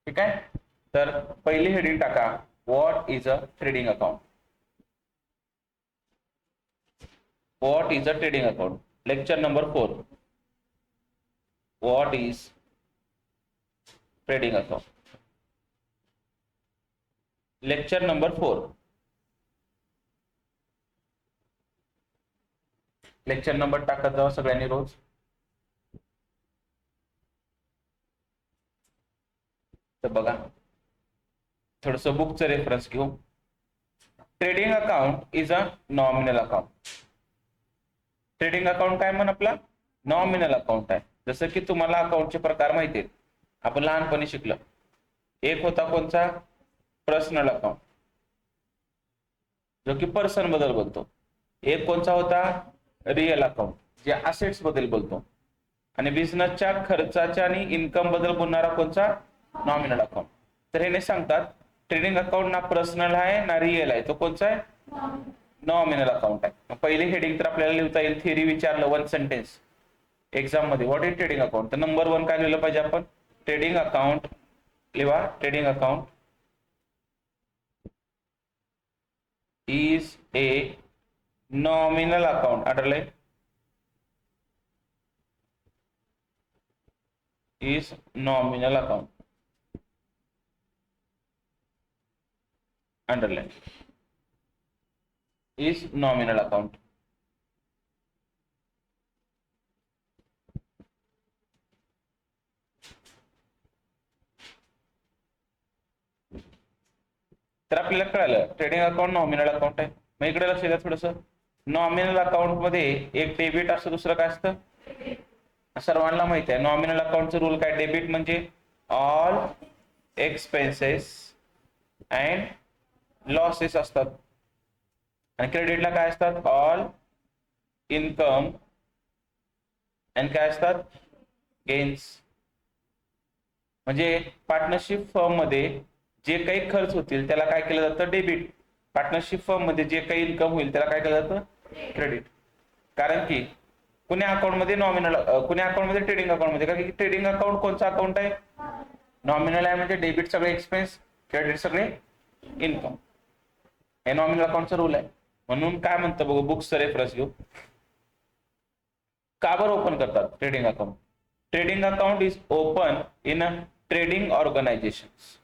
ठीक आहे. तर पहिली हेडिंग टाका, what is a trading account. What is a trading account. Lecture number 4. What is trading account. Lecture number 4. Lecture number टाकत जावा सगळ्यांनी रोज. तर बघा, थोडस बुकचं रेफरन्स घेऊ. Trading account is a nominal account. Trading account काय म्हण आपला नॉमिनल अकाउंट आहे. जसं की तुम्हाला अकाउंटचे प्रकार माहिती आहेत, आपण लहानपणी शिकलो. एक होता कोणचा, पर्सनल अकाउंट, जो की पर्सन बद्दल बोलतो. एक कोणचा होता, रिअल अकाउंट, जे असेट्स बद्दल बोलतो. आणि बिझनेसच्या खर्चाच्या आणि इन्कम बद्दल बोलणारा कोणचा, नॉमिनल अकाउंट. तर हे सांगतात ट्रेडिंग अकाउंट ना पर्सनल आहे ना रिअल आहे, तो कोणचा आहे, नॉमिनल अकाउंट आहे. पहिली हेडिंग तर आपल्याला लिहिता येईल, थिअरी विचारलं 1 सेंटेन्स एक्झाम मध्ये, व्हॉट इज ट्रेडिंग अकाउंट. तर नंबर 1 काय लिहिलं पाहिजे आपण, ट्रेडिंग अकाउंट. लिहा, trading account is a nominal account. Underline, is nominal account. Underline, is nominal account. तर आपल्याला कळालं ट्रेडिंग अकाउंट नॉमिनल अकाउंट आहे. मग इकडे लक्ष द्या थोडस, नॉमिनल अकाउंट मध्ये एक डेबिट असतं, दुसरं काय असतं, सर्वांना माहिती आहे नॉमिनल अकाउंटचा रूल काय. डेबिट म्हणजे ऑल एक्सपेन्सेस अँड लॉसेस असतात, आणि क्रेडिटला काय असतात, ऑल इन्कम अँड काय असतात, गेन्स. म्हणजे पार्टनरशिप फर्म मध्ये जे काही खर्च होतील त्याला काय केलं जातं, डेबिट. पार्टनरशिप फर्म मध्ये जे काही इन्कम होईल त्याला काय केलं जातं, क्रेडिट. कारण की कुण्या अकाउंट मध्ये नॉमिनल, कुण्या अकाउंट मध्ये ट्रेडिंग अकाउंट मध्ये, कारण की ट्रेडिंग अकाउंट कोणचा अकाउंट आहे, नॉमिनल आहे. म्हणजे डेबिट सगळे एक्सपेन्स, क्रेडिट सगळे इन्कम. हे नॉमिनल अकाउंटचा रूल आहे. म्हणून काय म्हणतं बघू, बुक्सचा रेफरन्स घेऊ. का बरं ओपन करतात trading account. Trading account is open in a trading organisations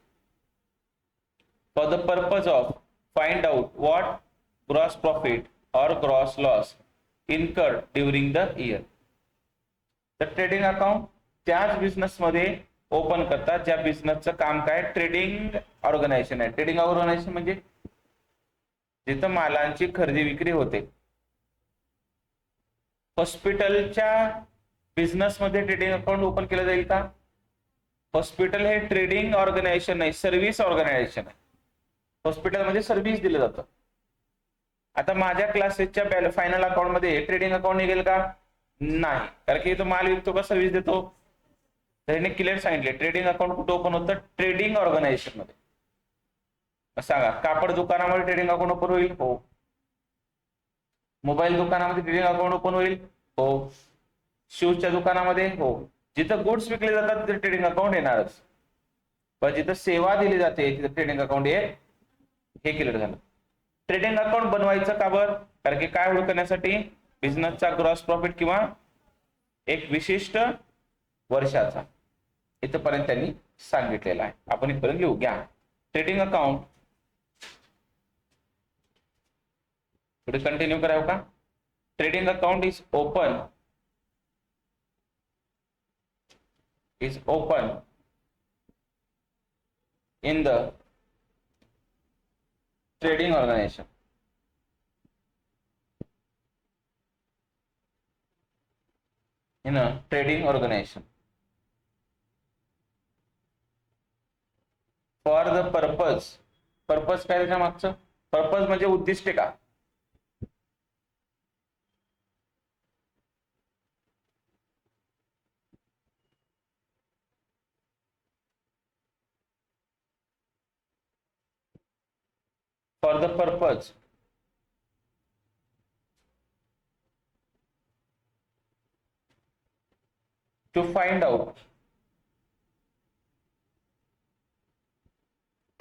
for the purpose of find out what gross profit or gross loss incurred during the year. तर ट्रेडिंग अकाउंट त्याच बिझनेस मध्ये open करतात ज्या बिझनेसचं काम काय, trading organisation आहे. Trading organisation म्हणजे जिथं मालांची खरेदी विक्री होते. हॉस्पिटलच्या बिझनेस मध्ये ट्रेडिंग अकाउंट ओपन केलं जाईल का. हॉस्पिटल हे ट्रेडिंग ऑर्गनायझेशन नाही, सर्व्हिस ऑर्गनायझेशन आहे. हॉस्पिटलमध्ये सर्व्हिस दिलं जातं. आता माझ्या क्लासेसच्या फायनल अकाउंट मध्ये ट्रेडिंग अकाउंट निघेल का, नाही, कारण की तो माल विकतो का सर्व्हिस देतो. त्याने क्लिअर सांगितले ट्रेडिंग अकाउंट कुठे ओपन होतं, ट्रेडिंग ऑर्गनायझेशन मध्ये. सांगा, कापड दुकानामध्ये ट्रेडिंग अकाउंट ओपन होईल, हो. मोबाईल दुकानामध्ये ट्रेडिंग अकाउंट ओपन होईल, हो. शूजच्या दुकानामध्ये, हो. जिथं गुड्स विकले जातात तिथे ट्रेडिंग अकाउंट येणारच. पण जिथं सेवा दिली जाते तिथे ट्रेडिंग अकाउंट हे क्लिअर झालं. ट्रेडिंग अकाउंट बनवायचं का बरं, कारण की काय ओळखण्यासाठी, बिझनेसचा ग्रॉस प्रॉफिट किंवा एक विशिष्ट वर्षाचा. इथपर्यंत त्यांनी सांगितलेलं आहे. आपण इथपर्यंत लिहू घ्या. ट्रेडिंग अकाउंट पुढे कंटिन्यू करावं का. Trading account is open in the trading organization. In a trading organization for the purpose. Purpose काय त्याच्या मागचं, पर्पज म्हणजे उद्दिष्ट का. For the purpose to find out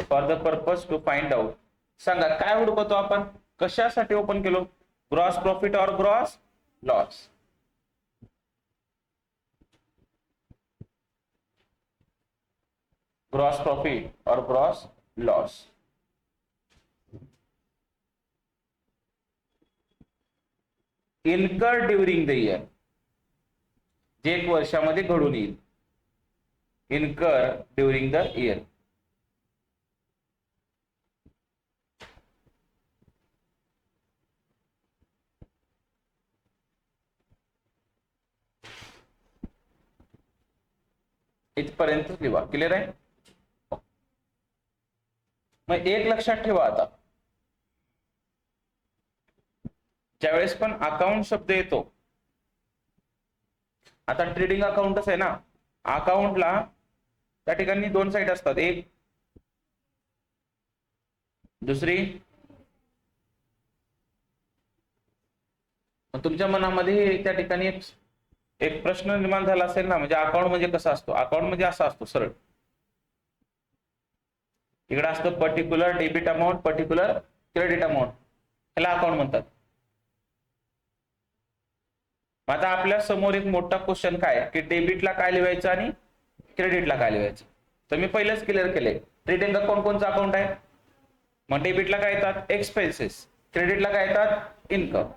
for the purpose to find out. सांगा काय हुडकतो आपण, कशासाठी ओपन केलो? Gross profit or gross loss. Gross profit or gross loss. Incur during the year, जे एक वर्षामध्ये घडून येईल. इनकर ड्युरिंग द इयर. इथपर्यंत लिहा. क्लिअर आहे? मग एक लक्षात ठेवा, आता ज्यावेळेस पण अकाउंट शब्द येतो, आता ट्रेडिंग अकाउंटच आहे ना, अकाउंटला त्या ठिकाणी दोन साईड असतात, एक दुसरी. तुमच्या मनामध्ये त्या ठिकाणी एक प्रश्न निर्माण झाला असेल ना, म्हणजे अकाउंट म्हणजे कसा असतो? अकाउंट म्हणजे असा असतो सरळ, इकडे असतं particular debit amount, particular credit amount, ह्याला अकाउंट म्हणतात. आता आपल्या समोर एक मोठा क्वेश्चन काय की डेबिटला काय लिहायचं आणि क्रेडिटला काय लिहायचं. तर मी पहिलेच क्लिअर केले, ट्रेडिंग अकाउंट कोणचं अकाउंट आहे? मग डेबिटला काय येतात? एक्सपेन्सेस. क्रेडिटला काय येतात? इन्कम.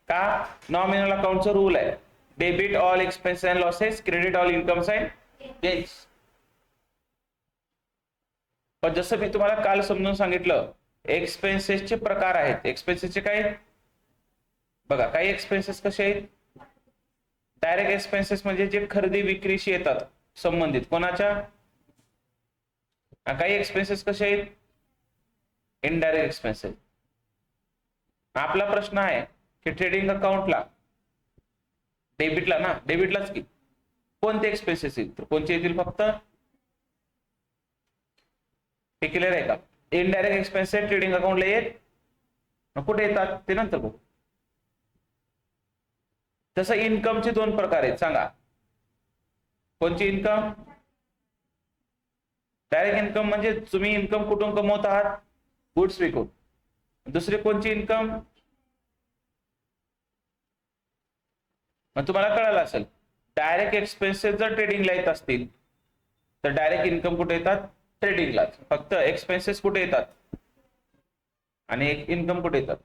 का? नॉमिनल अकाउंटचा रूल आहे, debit all expense and losses, credit all incomes and gains. पण जसं मी तुम्हाला काल समजून सांगितलं, एक्सपेन्सेसचे प्रकार आहेत. एक्सपेन्सेसचे काय बघा, काही एक्सपेन्सेस कसे आहेत? डायरेक्ट एक्सपेन्सेस म्हणजे जे खरेदी विक्रीशी येतात संबंधित कोणाच्या. काही एक्सपेन्सेस कसे आहेत? Indirect expenses. आपला प्रश्न आहे की ट्रेडिंग अकाउंटला, डेबिटला ना, डेबिटलाच की कोणते एक्सपेन्सेस येतील? तर कोणते येतील? फक्त हे क्लिअर आहे का? इनडायरेक्ट एक्सपेन्सेस ट्रेडिंग अकाउंटला येत, कुठे येतात ते नंतर बघू. तसं इन्कमचे दोन प्रकार आहेत, सांगा कोणची इन्कम? डायरेक्ट इन्कम म्हणजे तुम्ही इन्कम कुठून कमवत आहात? गुड्स विकून. दुसरी कोणची इन्कम? मग तुम्हाला कळालं असेल, डायरेक्ट एक्सपेन्सेस जर ट्रेडिंगला येत असतील तर डायरेक्ट इन्कम कुठे येतात? ट्रेडिंगलाच. फक्त एक्सपेन्सेस कुठे येतात आणि इन्कम कुठे येतात?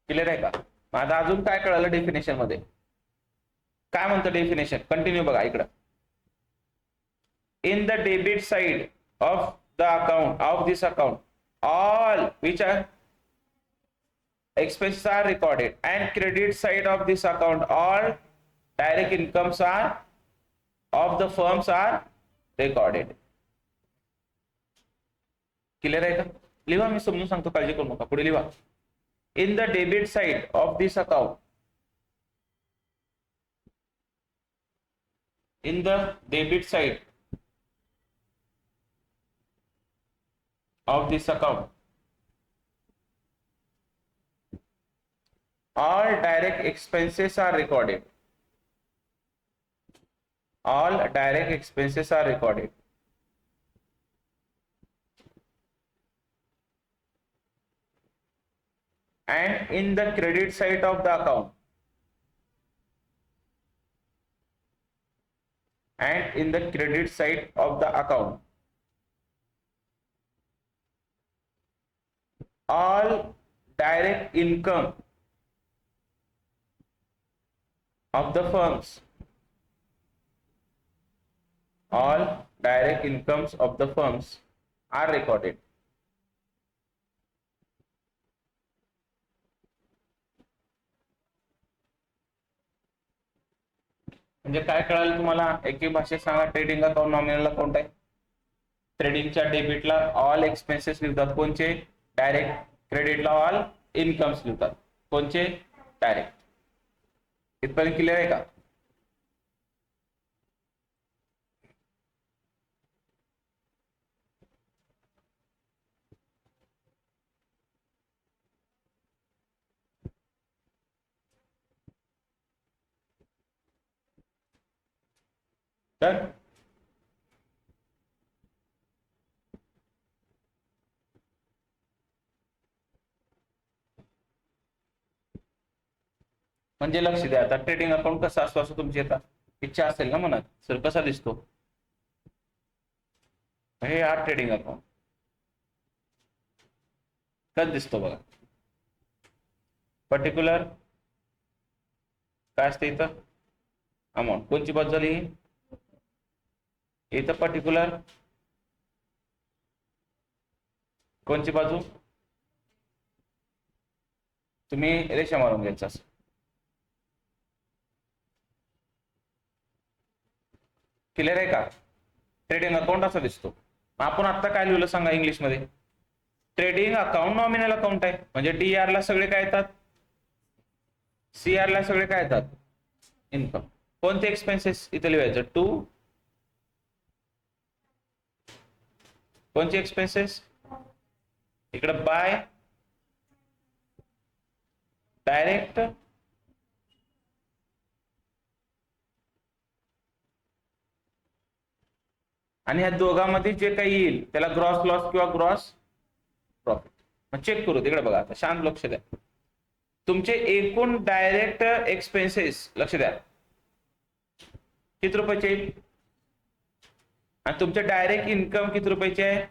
क्लिअर आहे का? आता अजून काय कळालं डेफिनेशन मध्ये? काय म्हणतं डेफिनेशन? कंटिन्यू बघा इकडं. In the debit side of the account of this account all which are expenses are recorded, and credit side of this account all direct incomes are of the firms are recorded. Clear आहे का? लिहा, मी समजून सांगतो, काळजी करू नका, पुढे लिहा. In the debit side of this account, in the debit side of this account all direct expenses are recorded. All direct expenses are recorded. And in the credit side of the account, and in the credit side of the account, all direct income of the firms, all direct incomes of the firms are recorded. म्हणजे काय कळालं तुम्हाला? एकी भाषेत सांगा, trading account nominal account आहे. ट्रेडिंगच्या डेबिटला ऑल एक्सपेन्सेस लिहितात, कोणचे? डायरेक्ट. क्रेडिटला ऑल इन्कम्स लिहितात, कोणचे? डायरेक्ट. इथपर्यंत क्लिअर आहे का? तर म्हणजे लक्ष द्या, आता ट्रेडिंग अकाउंट कसा असतो असं तुमची आता इच्छा असेल ना मनात, सर कसा दिसतो, हे हा ट्रेडिंग अकाउंट कसा दिसतो बघा. पर्टिक्युलर काय असते इथं, अमाऊंट कोणची बाजू झाली, इथं पर्टिक्युलर कोणची बाजू, तुम्ही रेषा मारून घ्यायचा असं. क्लिअर आहे का, ट्रेडिंग अकाउंट असा दिसतो. आपण आता काय लिहिलं सांगा इंग्लिश मध्ये, ट्रेडिंग अकाउंट नॉमिनल अकाउंट आहे, म्हणजे डीआर ला सगळे काय येतात, सीआर ला सगळे काय येतात, इन्कम. कोणते एक्सपेन्सेस इथे लिहायचं, टू कोणते एक्सपेन्सेस, इकडे बाय डायरेक्ट आणि ह्या दोघांमध्ये जे काही येईल त्याला ग्रॉस लॉस किंवा ग्रॉस प्रॉफिट. मग चेक करू तिकडे बघा, आता शांत लक्ष द्या. तुमचे एकूण डायरेक्ट एक्सपेन्सेस लक्ष द्या किती रुपयाचे येईल, आणि तुमचे डायरेक्ट इन्कम किती रुपयाचे आहे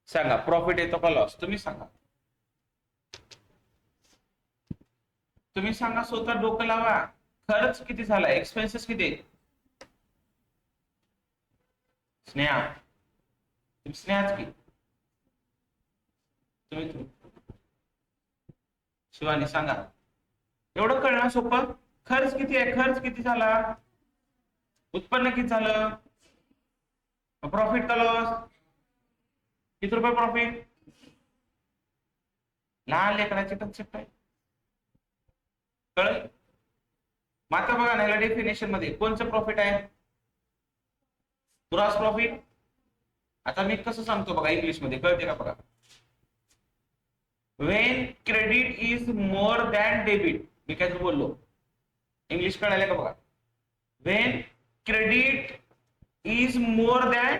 सांगा. प्रॉफिट येतो का लॉस, तुम्ही सांगा, तुम्ही सांगा, स्वतः डोकं लावा. खर्च किती झाला, एक्सपेन्सेस किती, स्नेहा स्नेहाच की तुम्ही शिवानी सांगा, एवढं कळणं सोपं. खर्च किती आहे, खर्च किती झाला, उत्पन्न किती झालं, प्रॉफिट का लॉस, किती रुपये प्रॉफिट, लहान लेकराची कन्सेप्ट आहे, कळलं. मात्र बघा ना, डेफिनेशन मध्ये कोणचं प्रॉफिट आहे, ग्रॉस प्रॉफिट. आता मी कसं सांगतो बघा इंग्लिश मध्ये, कळते का बघा, when credit is more than debit, मी काय बोललो इंग्लिश कळायला का बघा, when credit is more than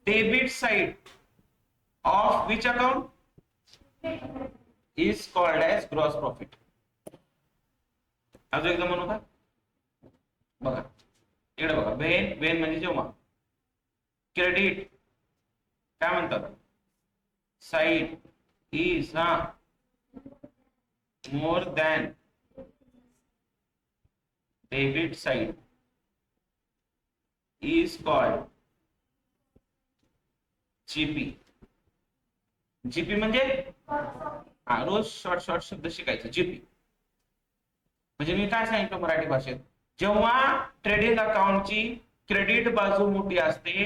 debit side of which account is called as gross profit. अजून एकदा म्हणू का बघा, इकडे बघा, वेन वेन म्हणजे जेव्हा क्रेडिट काय म्हणतात, side is more than debit side is called GP. GP म्हणजे रोज शॉर्ट शॉर्ट शब्द शिकायचे. जीपी म्हणजे मी काय सांगितलं मराठी भाषेत, जेव्हा ट्रेडिंग अकाउंटची क्रेडिट बाजू मोठी असते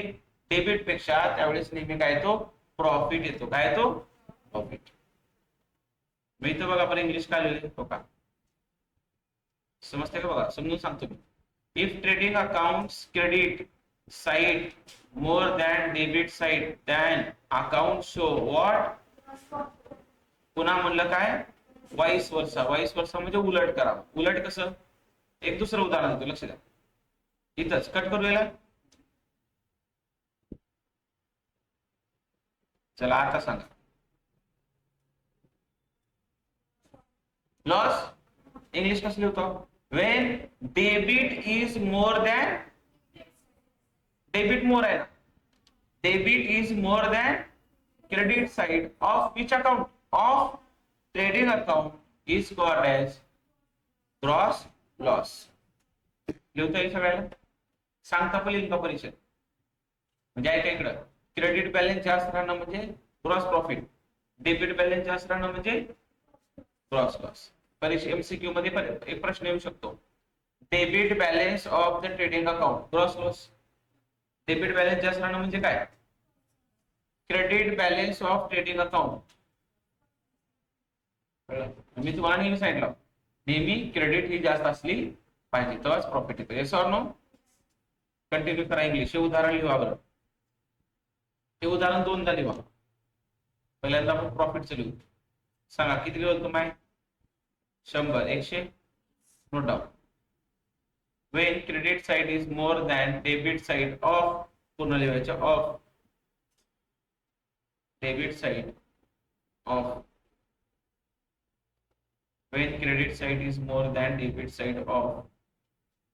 डेबिट पेक्षा, त्यावेळेस नेहमी काय येतो, प्रॉफिट येतो. काय येतो, प्रॉफिट. मी इथं बघा आपण इंग्लिश काय लिहिले तो का समजते का बघा, समजून सांगतो मी. If trading accounts credit side more than debit side then account show what, पुन्हा म्हणलं काय, वाईस वर्सा. वाईस वर्सा म्हणजे उलट करा. उलट कसं, एक दुसरं उदाहरण देतो, लक्ष द्या. इथंच कट करू याला, चला आता सांगा. लॉस इंग्लिश कसं लिहितो, when debit is more than, debit more आहे ना, debit is more than credit side of which account of trading account is called as gross loss. लिहिता येईल सगळ्याला, सांगता पण येईल का परिचय, म्हणजे ऐका इकडं, क्रेडिट बॅलन्स जास्त राहणं म्हणजे ग्रॉस प्रॉफिट, डेबिट बॅलन्स जास्त राहणं म्हणजे ग्रॉस लॉस. परीक्षा एमसीक्यू मध्ये एक प्रश्न येऊ शकतो, debit balance of the trading account gross loss. Debit balance जास्त राहणं म्हणजे काय, credit balance of trading account. मी तुम्हाला नेहमी सांगितलं, नेहमी क्रेडिट ही जास्त असली पाहिजे तेव्हाच प्रॉफिट येतो. येस ऑर नो, कंटिन्यू करा. इंग्लिश हे उदाहरण लिहा बरं, हे उदाहरण दोनदा लिहा. पहिल्यांदा आपण प्रॉफिटचं लिहू, सांगा किती लिहू तुम्ही, 100 100 note down. Wien credit side is more than debit side of, पूर्ण लिहायचं, of debit side of when credit side is more than debit side of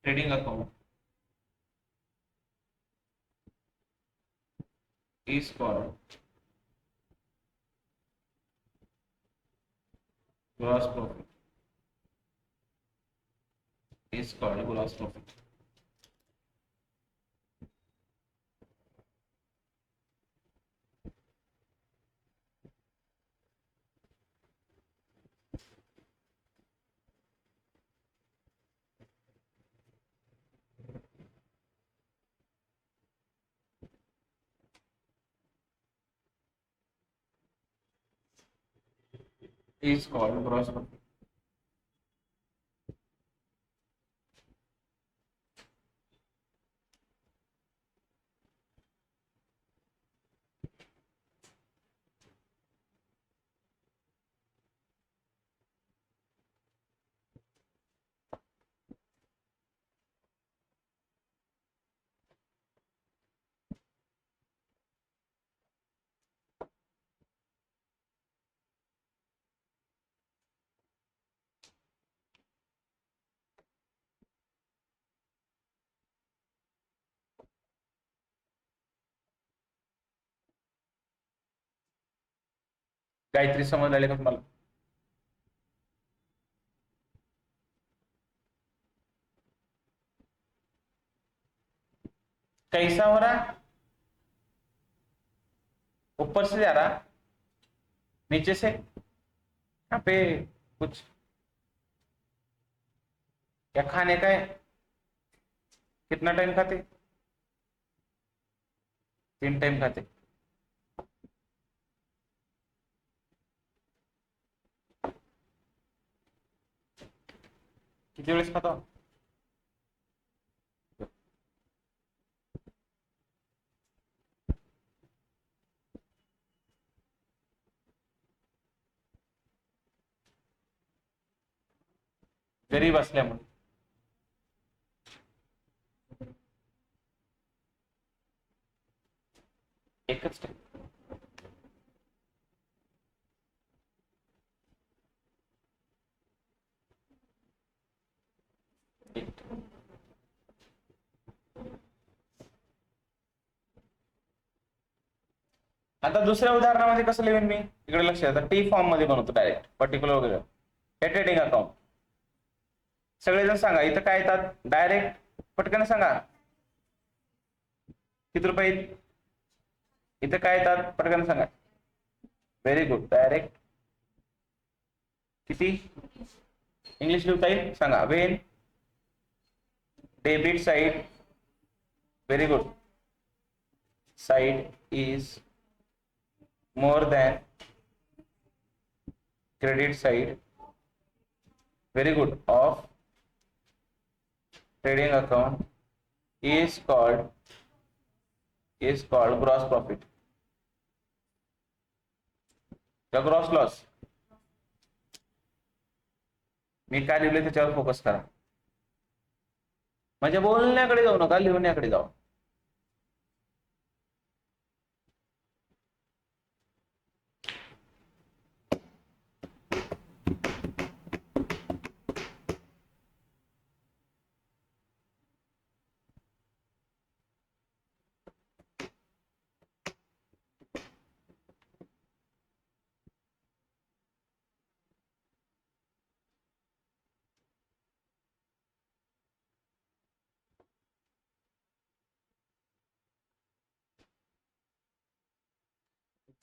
trading account is called gross profit. Is called gross profit. Is called gross profit. काहीतरी समज आले का तुम्हाला? कैसा हो रहा? ऊपर से जा रहा, नीचे से? यहाँ पे कुछ क्या खाने का है? कितना टाइम खाते? 3 टाइम खाते. किती वेळेस खाता? गरीब असल्यामुळे. एकच टाइम. आता दुसऱ्या उदाहरणामध्ये कसं लिहिन मी? इकडे लक्ष द्या. टी फॉर्म मध्ये बनवतो डायरेक्ट पर्टिक्युलर वगैरे. हे ट्रेडिंग अकाउंट. सगळेजण सांगा इथं काय येतात? डायरेक्ट पटकन सांगा. किती रुपये? इथं काय येतात? पटकन सांगा. Very good. डायरेक्ट किती? इंग्लिश लिहिता येईल? सांगा. Wien debit side, very good, side is more than credit side, very good, of trading account is called gross profit या gross loss. मी काय लिहिले त्याच्यावर फोकस करा. म्हणजे बोलण्याकडे जाऊ नका, लिहिण्याकडे जाऊ.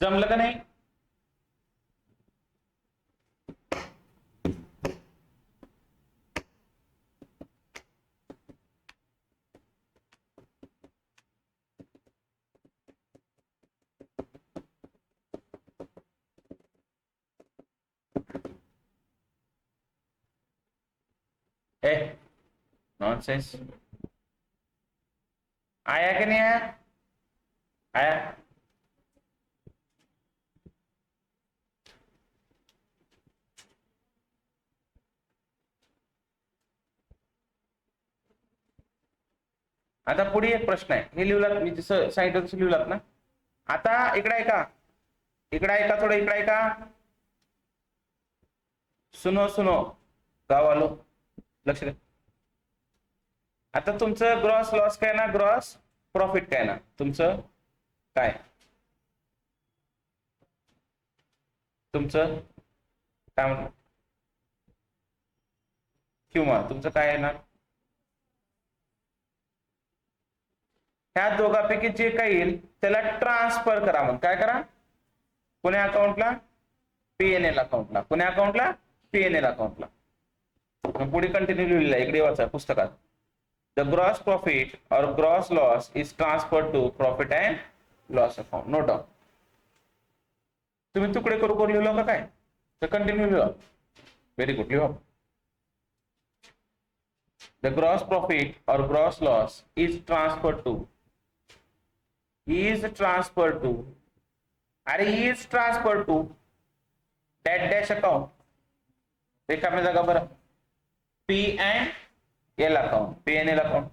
जमलं का नाही? ए नॉनसेंस. आया कि नहीं आया? आया. आता पुढे एक प्रश्न आहे. हे लिहिलात मी जसं सांगितलं तसं लिहिलात ना? आता इकडे आहे का? इकडे आहे का? थोडं इकडे आहे का? सुनो सुनो गाव आलो, लक्ष द्या. आता तुमचं ग्रॉस लॉस काय ना, ग्रॉस प्रॉफिट काय ना, तुमचं काय, तुमचं काय म्हणलं, किंवा तुमचं काय आहे ना, ह्या दोघांपैकी जे काही येईल त्याला ट्रान्सफर करा. मग काय करा, कोण्या अकाउंटला, पीएनएल अकाउंटला. कोण्या अकाउंटला, पीएनएल अकाउंटला. पुढे कंटिन्यू लिहिलेलं आहे, इकडे वाचा पुस्तकात. The gross profit or gross loss is transfer to profit and loss account. Note down. तुम्ही तुकडे करू करून लिहिलं का काय, तर कंटिन्यू लिहा. व्हेरी गुड, लिहा. The gross profit or gross loss is transferred to that dash account. रिकामी जागा बरं, P and L account, P N L account.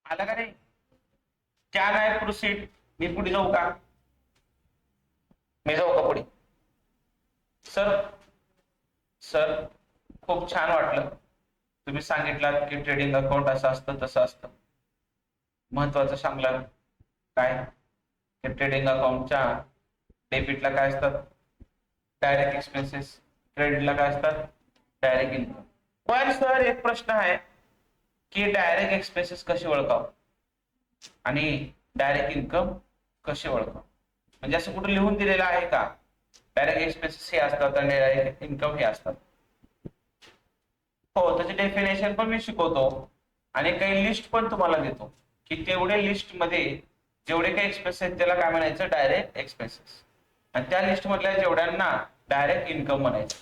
आला का नाही, क्या नाही प्रोसीड. मी पुढे जाऊ का, मी जाऊ का पुढे. सर सर खूप छान वाटलं तुम्ही सांगितलं की ट्रेडिंग अकाउंट असं असतं तसं असतं. महत्वाचं सांगलं काय, की ट्रेडिंग अकाउंटच्या डेबिटला काय असतात, डायरेक्ट एक्सपेन्सेस, क्रेडिटला काय असतात, डायरेक्ट इन्कम. पण सर एक प्रश्न आहे की डायरेक्ट एक्सपेन्सेस कसे ओळखाव आणि डायरेक्ट इन्कम कसे ओळखाव. म्हणजे असं कुठे लिहून दिलेलं आहे का, डायरेक्ट एक्सपेन्सेस हे असतात आणि डायरेक्ट इन्कम हे असतात. हो, त्याचे डेफिनेशन पण मी शिकवतो आणि काही लिस्ट पण तुम्हाला देतो की तेवढे लिस्ट मध्ये जेवढे काही एक्सपेन्सेस त्याला काय म्हणायचं, डायरेक्ट एक्सपेन्सेस. आणि त्या लिस्ट मधल्या जेवढ्यांना डायरेक्ट इन्कम म्हणायचं.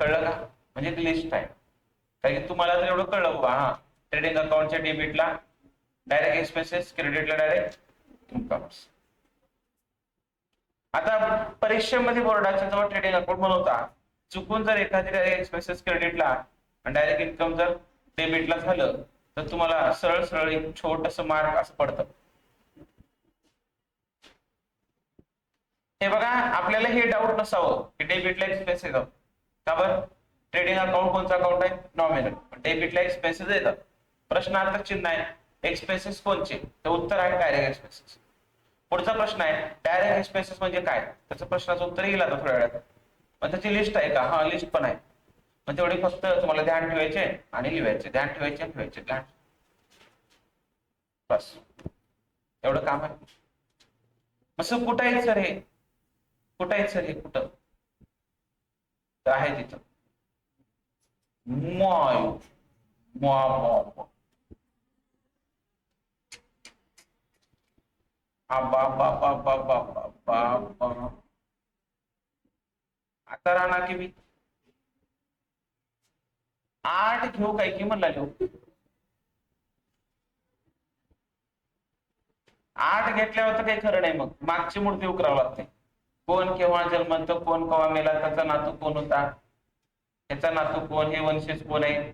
कळलं का, म्हणजे एक लिस्ट आहे. कारण की तुम्हाला जर एवढं कळलं बाबा, हा ट्रेडिंग अकाउंटच्या डेबिटला डायरेक्ट एक्सपेन्सेस, क्रेडिटला डायरेक्ट इन्कम. आता परीक्षेमध्ये बोर्डाच्या जेव्हा ट्रेडिंग अकाउंट बनवता, चुकून जर एखादी डायरेक्ट एक्सपेन्सेस क्रेडिटला आणि डायरेक्ट इन्कम जर डेबिटला झालं तर तुम्हाला सरळ सरळ एक छोटस मार्क असं पडतं. हे बघा, आपल्याला हे डाऊट नसावं की डेबिटला एक्सपेन्सेस येतात का. बरं, ट्रेडिंग अकाउंट कोणतं अकाउंट आहे, नॉमिनल. डेबिटला एक्सपेन्सेस येतात. प्रश्नार्थक चिन्ह आहे, एक्सपेन्सेस कोणचे, तर उत्तर आहे डायरेक्ट एक्सपेन्सेस. पुढचा प्रश्न आहे डायरेक्ट एक्सपेन्सेस म्हणजे काय, त्याचं प्रश्नाचं उत्तर येईल आता थोड्या वेळात. मग त्याची लिस्ट आहे का, हा लिस्ट पण आहे. मग तेवढी फक्त तुम्हाला ध्यान ठेवायचे आणि लिहायचे, ध्यान ठेवायचे आणि लिहायचे, ध्यान. बस एवढं काम आहे. मग कुठं आहे सर हे, कुठं आहे सर हे, कुठं तर आहे तिथं. मॉय मॉ आता राहणार की मी 8 घेऊ काय की म्हणला घेऊ, 8 घेतल्यावर तर काही खरं नाही. मग मागची मूर्ती उकरावं लागते. कोण केव्हा जन्मत, कोण केव्हा मेला, त्याचा नातू कोण होता, त्याचा नातू कोण, हे वंशज कोण आहे.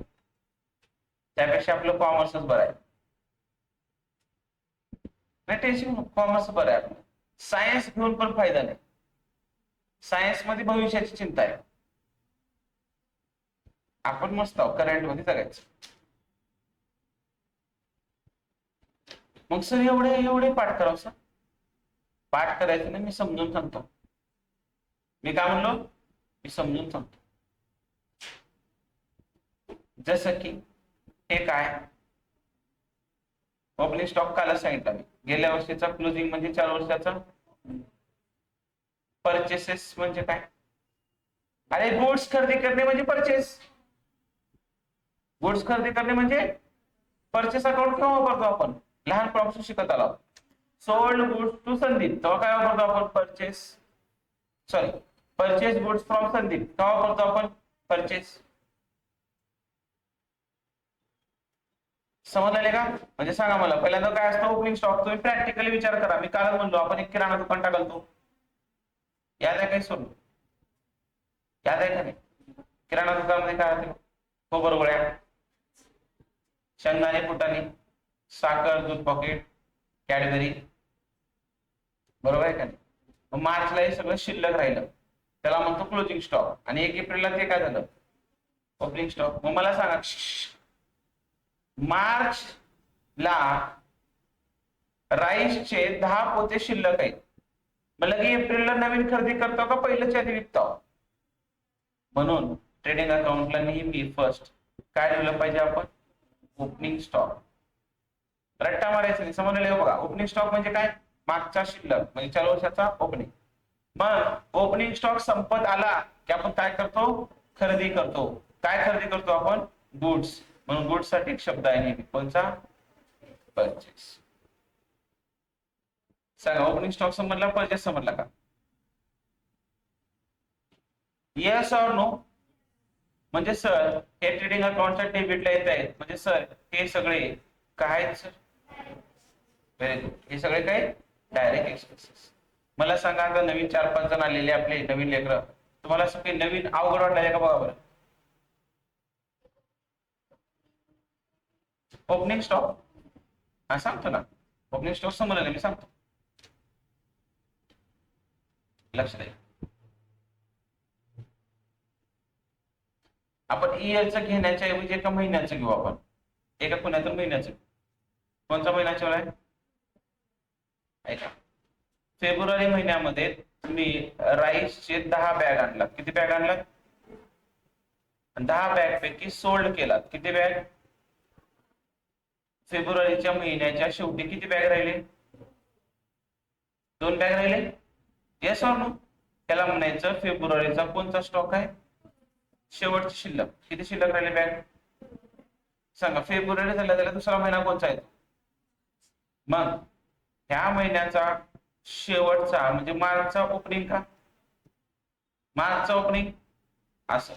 त्यापेक्षा आपलं कॉमर्सच बरं आहे. नाही टेन्शन, कॉमर्स बरं आहे आपलं. सायन्स घेऊन पण फायदा नाही, सायन्स मध्ये भविष्याची चिंता आहे. आपण मस्त आहोत करंट मध्ये जगायचं. मग सर एवढे एवढे पाठ करावं सर, पाठ करायचं नाही, मी समजून सांगतो. मी काय म्हणलो, मी समजून सांगतो. जसं की हे काय, ओपनिंग स्टॉक कालच सांगितलं मी, गेल्या वर्षीचा क्लोजिंग म्हणजे 4 वर्षाचा. परचेसेस म्हणजे काय, अरे गुड्स खरेदी करणे म्हणजे परचेस. गुड्स खरेदी करणे म्हणजे परचेस अकाउंट केव्हा वापरतो आपण? लहानपणापासून शिकत आलो. सोल्ड गुड्स टू संदीप तेव्हा काय वापरतो आपण? परचेस गुड्स फ्रॉम संदीप केव्हा वापरतो आपण? परचेस. समजले का? म्हणजे सांगा मला पहिल्यांदा काय असतं ओपनिंग स्टॉक. तुम्ही प्रॅक्टिकली विचार करा. मी काल म्हणलो आपण एक किराणा दुकान टाकलतो, याद आहे काही सोडून? याद आहे का नाही? किराणा दुकानामध्ये काय होते? खोबर गोळ्या, शेंगदाणे फुटाणे, साखर, दूध पॉकेट, कॅडबरी, बरोबर आहे का नाही? मग मार्चला हे सगळं शिल्लक राहिलं, त्याला म्हणतो क्लोजिंग स्टॉक. आणि 1 एप्रिलला ते काय झालं? Opening stock. मग मला सांगा मार्चला राईसचे 10 पोते शिल्लक आहेत, मग लगे एप्रिलला नवीन खरेदी करतो का पहिल्याच्या आधी विकतो? म्हणून ट्रेडिंग अकाउंटला नेहमी फर्स्ट काय दिलं पाहिजे आपण? Opening stock. रट्टा मारायचं नाही, समजलं बघा. ओपनिंग स्टॉक म्हणजे काय? मागचा शिल्लक म्हणजे चालू वर्षाचा ओपनिंग. मग ओपनिंग स्टॉक संपत आला की आपण काय करतो? खरेदी करतो. काय खरेदी करतो आपण? गुड्स. म्हणून गुड्स साठी एक शब्द आहे नेहमी, कोणता? परचेस. सांगा ओपनिंग स्टॉक समजला, परचेस समजला का? Yes or no? म्हणजे सर हे ट्रेडिंग अकाउंटच्या डेबिटला येत आहेत, म्हणजे सर हे सगळे काय आहेत सर? Very good. हे सगळे काय? Direct expenses. मला सांगा आता नवीन 4-5 जण आलेले आपले नवीन लेकर, तुम्हाला सगळे नवीन अवघड वाटले का? बघा बरं. ओपनिंग स्टॉक हा सांगतो ना, ओपनिंग स्टॉक समजलं मी सांगतो, लक्ष द्या. आपण इयरचं घेण्याच्या ऐवजी एका महिन्याचं घेऊ. आपण एका कोणाचं महिन्याचं. कोणता महिन्याचं आहे? ऐका, फेब्रुवारी महिन्यामध्ये तुम्ही राईसचे 10 बॅग आणलात. किती बॅग आणलात? 10 बॅग पैकी सोल्ड केलात. किती बॅग? फेब्रुवारीच्या महिन्याच्या शेवटी किती बॅग राहिले? 2 बॅग राहिले. Yes or no? त्याला म्हणायचं फेब्रुवारीचा कोणता स्टॉक आहे? शेवटची शिल्लक. किती शिल्लक राहिले बॅग? सांगा. फेब्रुवारी झाला त्याला दुसरा महिना कोणता आहे? मग ह्या महिन्याचा शेवटचा म्हणजे मार्चचा ओपनिंग का? मार्चचा ओपनिंग असं.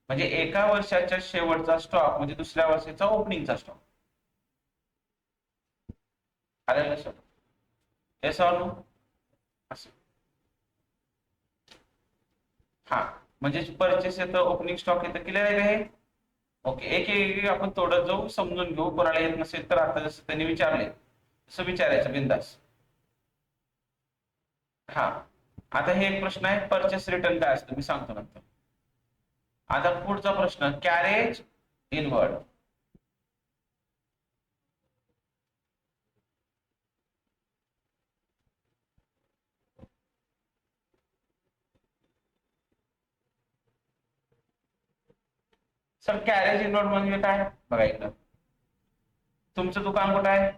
म्हणजे एका वर्षाच्या शेवटचा स्टॉक म्हणजे दुसऱ्या वर्षाचा ओपनिंगचा स्टॉक. आलं लक्षात? Yes or no? असं. हा म्हणजे परचेस येतं, ओपनिंग स्टॉक येतं. क्लिअर आहे का हे? ओके. एक एक आपण तोडत जाऊ, समजून घेऊ. कोणाला येत नसेल तर आता जसं त्यांनी विचारले तसं विचारायचं बिंदास. हा आता हे एक प्रश्न आहे, परचेस रिटर्न काय असतं मी सांगतो नंतर. आता पुढचा प्रश्न, carriage inward. Sir carriage inward म्हणजे काय? बघा इकडं तुमचं दुकान कुठं आहे?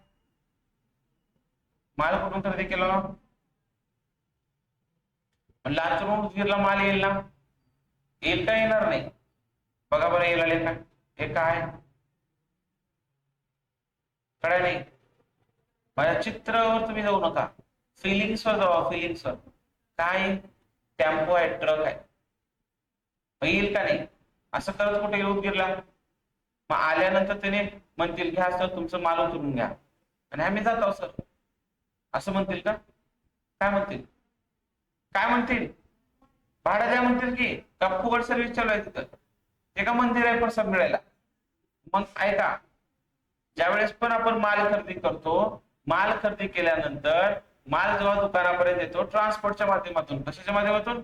माल कुठून खरेदी केला? लाचरून उदगीरला माल येईल ना? येईल का येणार नाही? बघा बरं येईल आले का? हे काय कळाय नाही? माझ्या चित्रावर तुम्ही जाऊ नका, फिलिंग्सवर जावा. फिलिंग्सवर काय? टेम्पो आहे, ट्रक आहे. येईल का नाही? असं करत कुठे येऊन उदगीरला? मग आल्यानंतर त्याने म्हणतील घ्या सर तुमचं माल उतरून घ्या आणि आम्ही जात आहोत सर, असं म्हणतील का? काय म्हणतील? काय म्हणतील? भाडं द्या म्हणतील की का फुकट सर्व्हिस चालू आहे तिथं? ते का मंदिर आहे प्रसाद मिळायला? मग ऐका, ज्यावेळेस पण आपण माल खरेदी करतो, माल खरेदी केल्यानंतर माल जेव्हा दुकानापर्यंत येतो ट्रान्सपोर्टच्या माध्यमातून. कशाच्या माध्यमातून?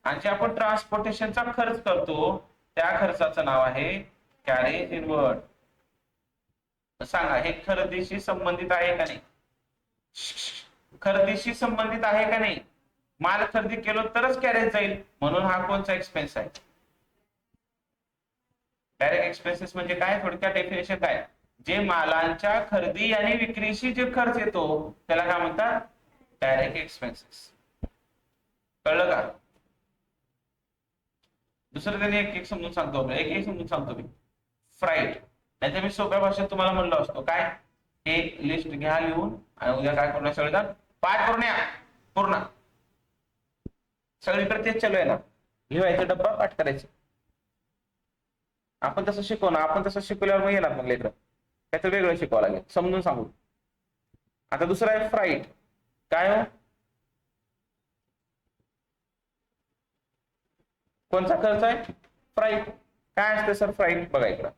आणि जे आपण ट्रान्सपोर्टेशनचा खर्च करतो त्या खर्चाचं नाव आहे कॅरेज इनवर्ड. सांगा हे खरेदीशी संबंधित आहे का नाही? खरेदीशी संबंधित आहे का नाही? माल खरेदी केलो तरच कॅरेज जाईल, म्हणून हा कोणता एक्सपेन्स आहे? डायरेक्ट एक्सपेन्सेस म्हणजे काय? थोडक्यात डेफिनेशन काय? जे मालांच्या खरेदी आणि विक्रीशी जे खर्च येतो त्याला काय म्हणतात? Direct expenses. कळलं का? दुसरं त्यांनी एक एक समजून सांगतो, एक एक समजून सांगतो मी. फ्राईट, नाहीतर मी सोप्या भाषेत तुम्हाला म्हणलो असतो काय, हे लिस्ट घ्या लिहून आणि उद्या काय करून सगळेजण पाठ करून या पूर्ण. सगळीकडे तेच चालू आहे ना, लिहायचा डब्बा पाठ करायचं. आपण तसं शिकवू ना, आपण तसं शिकवल्यावर मग येणार मग लेकर, त्याचं वेगळं शिकवावं लागेल, समजून सांगू. आता दुसरा आहे फ्राईट. काय हो, कोणता खर्च आहे? फ्राईट. काय असते सर फ्राईट? बघा इकडं.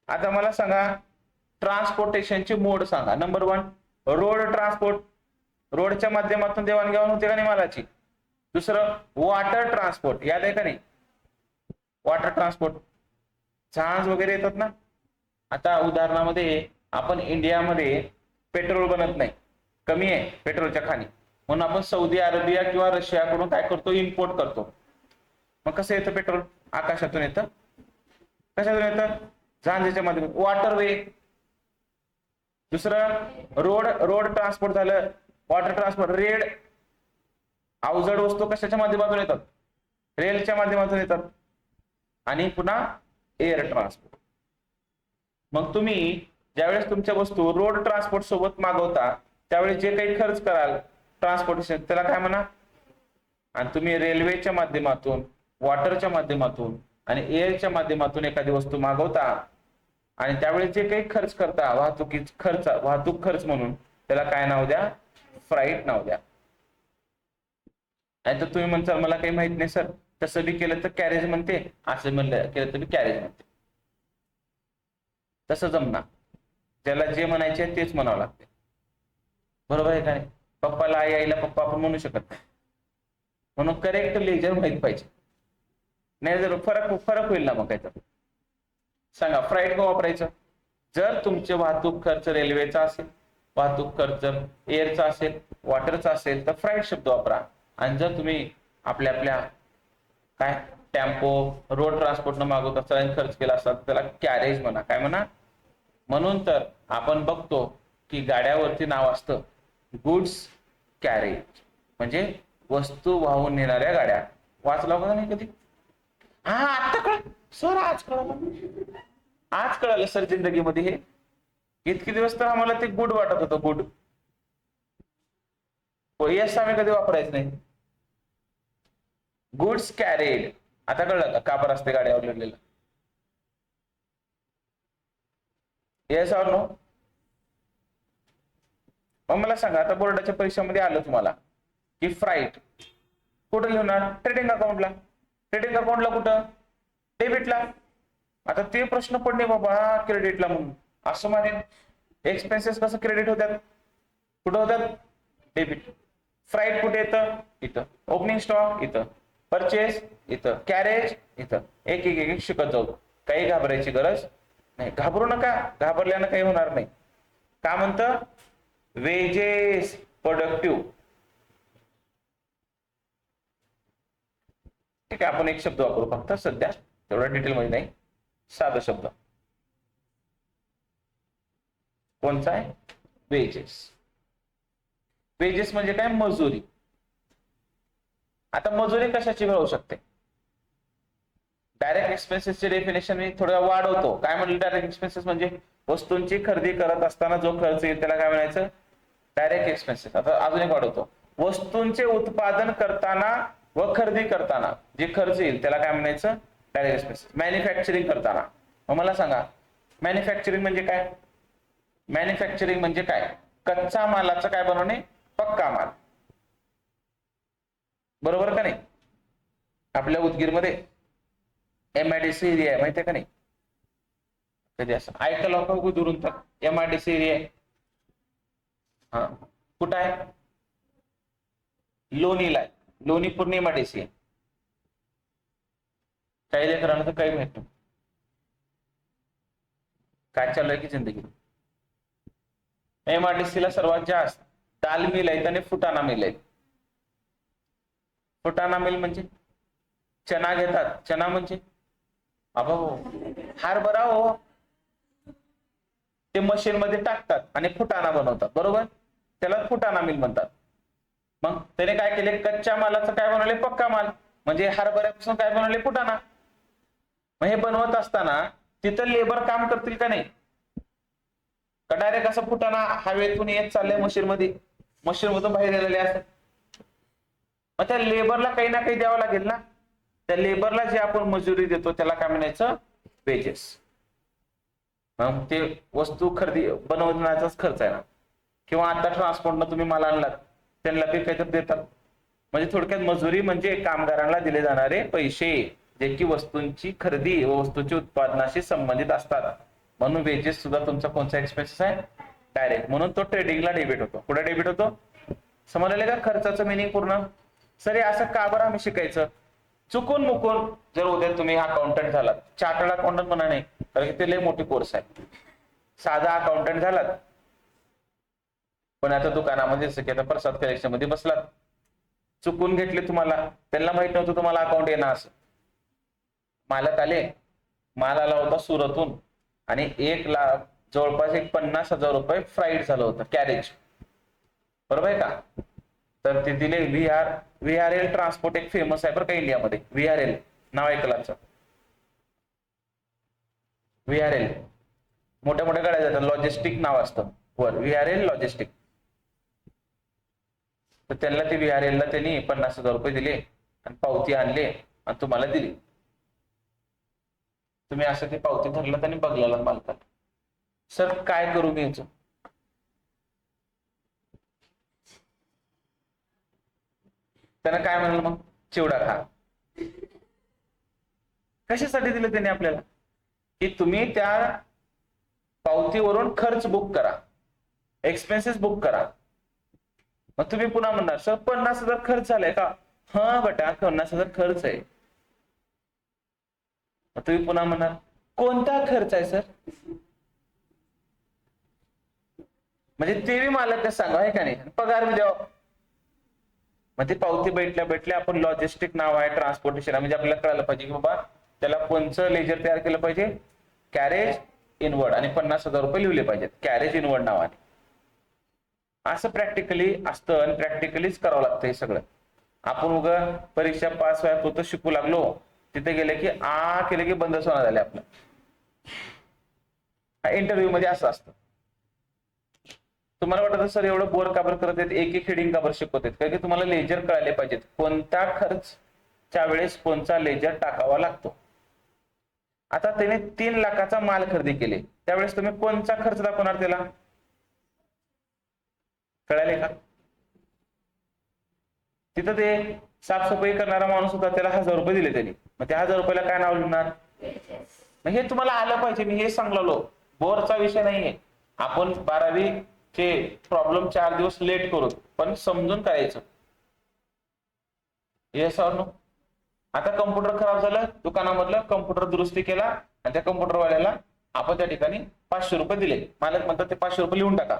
आता मला सांगा ट्रान्सपोर्टेशनचे मोड सांगा. नंबर 1 रोड ट्रान्सपोर्ट, रोडच्या माध्यमातून देवाणघेवाण होते का नाही मालाची. दुसरं वॉटर ट्रान्सपोर्ट, याद आहे का नाही, वॉटर ट्रान्सपोर्ट, जहाज वगैरे येतात ना. आता उदाहरणामध्ये आपण इंडियामध्ये पेट्रोल बनत नाही, कमी आहे पेट्रोलच्या खाणी, म्हणून आपण सौदी अरेबिया किंवा रशियाकडून काय करतो, इम्पोर्ट करतो. मग कसं येतं पेट्रोल? आकाशातून येतं. कशातून येतं? जहाजाच्या माध्यमातून, वॉटरवे. दुसरं रोड ट्रान्सपोर्ट झालं, वॉटर ट्रान्सपोर्ट, रेड, अवजड वस्तू कशाच्या माध्यमातून येतात? रेलच्या माध्यमातून येतात. आणि पुन्हा एअर ट्रान्सपोर्ट. मग तुम्ही ज्यावेळेस तुमच्या वस्तू रोड ट्रान्सपोर्ट सोबत मागवता त्यावेळेस जे काही खर्च कराल ट्रान्सपोर्टेशन, त्याला काय म्हणा. आणि तुम्ही रेल्वेच्या माध्यमातून, वॉटरच्या माध्यमातून आणि एअरच्या माध्यमातून एखादी वस्तू मागवता आणि त्यावेळेस जे काही खर्च करता वाहतूक खर्च म्हणून, त्याला काय नाव द्या? फ्राईट नाव द्या. नाही तर तुम्ही म्हणताल मला काही माहित नाही सर, तसं बी केलं तर कॅरेज म्हणते, असं म्हणलं केलं तर बी कॅरेज म्हणते. तसं जमणार, ज्याला जे म्हणायचे तेच म्हणावं लागते. बरोबर आहे का नाही? पप्पाला आईला पप्पा आपण म्हणू शकत नाही, म्हणून करेक्ट लेजर माहित पाहिजे, नाही जर फरक होईल ना मग काय. तर सांगा फ्राईट का वापरायचं? जर तुमचे वाहतूक खर्च रेल्वेचा असेल, वाहतूक खर्च एअरचा असेल, वॉटरचा असेल तर फ्राईट शब्द वापरा. आणि जर तुम्ही आपल्या काय टेम्पो रोड ट्रान्सपोर्ट न मागवत असाल आणि खर्च केला असाल त्याला कॅरेज म्हणा. काय म्हणा? म्हणून तर आपण बघतो की गाड्यावरती नाव असतं गुड्स कॅरेज, म्हणजे वस्तू वाहून नेणाऱ्या गाड्या. वाचला का नाही कधी? हा आता कळ सर, आज कळालं, आज कळालं सर जिंदगीमध्ये हे. इतके दिवस तर आम्हाला ते गुड वाटत होतं, गुड. यस आम्ही कधी वापरायचं नाही. गुड्स कॅरेड, आता कळलं का का बरं असते गाड्यावर लिहिलेलं? येस और नो? मग मला सांगा, आता बोर्डाच्या परीक्षेमध्ये आलं तुम्हाला की फ्राईट कुठं लिहणार? ट्रेडिंग अकाउंटला. ट्रेडिंग अकाउंटला कुठं? डेबिटला. आता ते प्रश्न पडणे बाबा क्रेडिटला म्हणून, असं मानेन. एक्सपेन्सेस कसं क्रेडिट होतात? कुठं होतात? डेबिट. फ्राईट कुठे येतं? इथं. ओपनिंग स्टॉक इथं, परचेस इथं, कॅरेज इथं. एक एक एक शिकत जाऊ, काही घाबरायची गरज नाही. घाबरू नका, घाबरल्यानं काही होणार नाही. का म्हणतं? Wedges productive. ठीक आहे, आपण एक शब्द वापरू फक्त सध्या, तेवढा डिटेल मध्ये नाही, साधा शब्द. कोणचा आहे? वेजेस. वेजेस म्हणजे काय? मजुरी. आता मजुरी कशाची मिळू शकते? डायरेक्ट एक्सपेन्सेसचे डेफिनेशन मी थोडं वाढवतो. काय म्हणलं? डायरेक्ट एक्सपेन्सेस म्हणजे वस्तूंची खरेदी करत असताना जो खर्च येईल त्याला काय म्हणायचं? Direct expenses. आता अजून एक वाढवतो, वस्तूंचे उत्पादन करताना व खरेदी करताना जे खर्च येईल त्याला काय म्हणायचं? Direct expenses. मॅन्युफॅक्चरिंग करताना. मग मला सांगा मॅन्युफॅक्चरिंग म्हणजे काय? मॅन्युफॅक्चरिंग म्हणजे काय? कच्चा मालाचा काय बनवणे? पक्का माल. बरोबर का नाही? आपल्या उदगीरमध्ये MIDC एरिया आहे, माहिती आहे का नाही? कधी असं ऐकलं का दुरून? तर MIDC एरिया आहे. हा कुठं आहे? लोणीला आहे. लोणी पूर्ण MIDC आहे. काही लेकरांना तर काही माहित नाही काय चालू आहे की जिंदगी. MIDC ला सर्वात जास्त दाल मिल आहेत आणि फुटाणा मिल आहेत. फुटाणा मिल म्हणजे चना घेतात. चना म्हणजे अबा हरभरा हो, ते मशीन मध्ये टाकतात आणि फुटाणा बनवतात. बरोबर, त्याला फुटाणा मिल म्हणतात. मग त्याने काय केले, कच्च्या मालाचं काय बनवले, पक्का माल, म्हणजे हरभऱ्यापासून काय बनवले, फुटाणा. मग हे बनवत असताना तिथं लेबर काम करतील का नाही, का डायरेक्ट असं फुटाणा हवेतून येत चाललंय मशीन मध्ये, मशीन मधून बाहेर गेलेले असं. मग त्या लेबरला काही ना काही द्यावं लागेल ना. त्या लेबरला जे आपण मजुरी देतो त्याला काय म्हणायचं, वेजेस. मग ते वस्तू खरेदी बनवण्याचाच खर्च आहे ना. किंवा आता ट्रान्सपोर्टनं तुम्ही माल आणलात, त्यांना बी काहीतरी देतात. म्हणजे थोडक्यात मजुरी म्हणजे कामगारांना दिले जाणारे पैसे, जे की वस्तूंची खरेदी व वस्तूंच्या उत्पादनाशी संबंधित असतात. म्हणून वेजेस सुद्धा तुमचा कोणता एक्सपेन्सेस आहे, डायरेक्ट. म्हणून तो ट्रेडिंगला डेबिट होतो. कुठे डेबिट होतो, समजले का खर्चाचं मिनिंग पूर्ण. सर असं का बरं आम्ही शिकायचं, चुकून मुकून जर उद्या तुम्ही अकाउंटंट झालात, चार्टर्ड अकाउंटंट म्हणा नाही, कारण ते लय मोठी कोर्स आहे. साधा अकाउंटंट झालात, पण आता दुकानामध्ये जसं की आता प्रसाद कलेक्शन मध्ये बसलात, चुकून घेतले तुम्हाला, त्यांना माहित नव्हतं तुम्हाला अकाउंट येणार असं. मालक आले, माल आला होता सुरतहून, आणि 1 लाख जवळपास 50,000 रुपये फ्राईड झालं होतं, कॅरेज, बरोबर आहे का. तर ते दिले व्हीआरएल ट्रान्सपोर्ट, एक फेमस आहे बरं का इंडियामध्ये, व्हीआरएल नाव ऐकलाच. व्हीआरएल मोठ्या मोठ्या गाड्या जातात, लॉजिस्टिक नाव असतं वर, व्हीआरएल लॉजिस्टिक. तर त्यांना ते व्हीआरएल ला त्यांनी 50,000 रुपये दिले आणि पावती आणले आणि तुम्हाला दिली. तुम्ही असं ते पावती धरलं आणि बघलेला मालकाला, सर काय करू मी याचं. त्यांना काय म्हणाल मग, चिवडा खा. कशासाठी दिलं त्यांनी आपल्याला, की तुम्ही त्या पावतीवरून खर्च बुक करा, एक्सपेन्सेस बुक करा. मग तुम्ही पुन्हा म्हणणार, सर 50,000 खर्च झालाय का, हा बेटा 50,000 खर्च आहे. मग तुम्ही पुन्हा म्हणणार, कोणता खर्च आहे सर, म्हणजे ते बी मालक सांगा आहे का नाही, पगार बी द्यावा. मग ते पावती बैठल्या आपण लॉजिस्टिक नाव आहे, ट्रान्सपोर्टेशन, म्हणजे आपल्याला कळायला पाहिजे की बाबा त्याला कोणचं लेजर तयार केलं पाहिजे, कॅरेज इनवर्ड, आणि 50,000 रुपये लिहिले पाहिजेत कॅरेज इनवर्ड नावाने. असं प्रॅक्टिकली असतं आणि प्रॅक्टिकलीच करावं लागतं हे सगळं. आपण उगा परीक्षा पास व्हायपुरतं शिकू लागलो, तिथे गेले की केले की बंद होणार झाले आपलं. इंटरव्ह्यू मध्ये असं असतं. तुम्हाला वाटतं सर एवढं बोर काबर करत आहेत, एक हेडिंग काबर शिकवतात, कारण की तुम्हाला लेजर कळाले पाहिजेत, कोणत्या खर्चच्या वेळेस कोणता लेजर टाकावा लागतो. आता त्याने 3 लाखाचा माल खरेदी केले, त्यावेळेस तुम्ही कोणता खर्च दाखवणार त्याला, कळाले का. तिथं ते साफसफाई करणारा माणूस होता, त्याला 1,000 रुपये दिले त्यांनी, मग त्या 1,000 रुपयाला काय नाव लिहिणार. मग हे तुम्हाला आलं पाहिजे, मी हे सांगलो, बोरचा विषय नाहीये. आपण 12वी चे प्रॉब्लेम 4 दिवस लेट करू, पण समजून करायचं. Yes or no. आता कम्प्युटर खराब झालं, दुकानामधलं कम्प्युटर दुरुस्ती केला, आणि त्या कम्प्युटरवाल्याला आपण त्या ठिकाणी 500 रुपये दिले, मालक म्हणतात ते 500 रुपये लिहून टाका.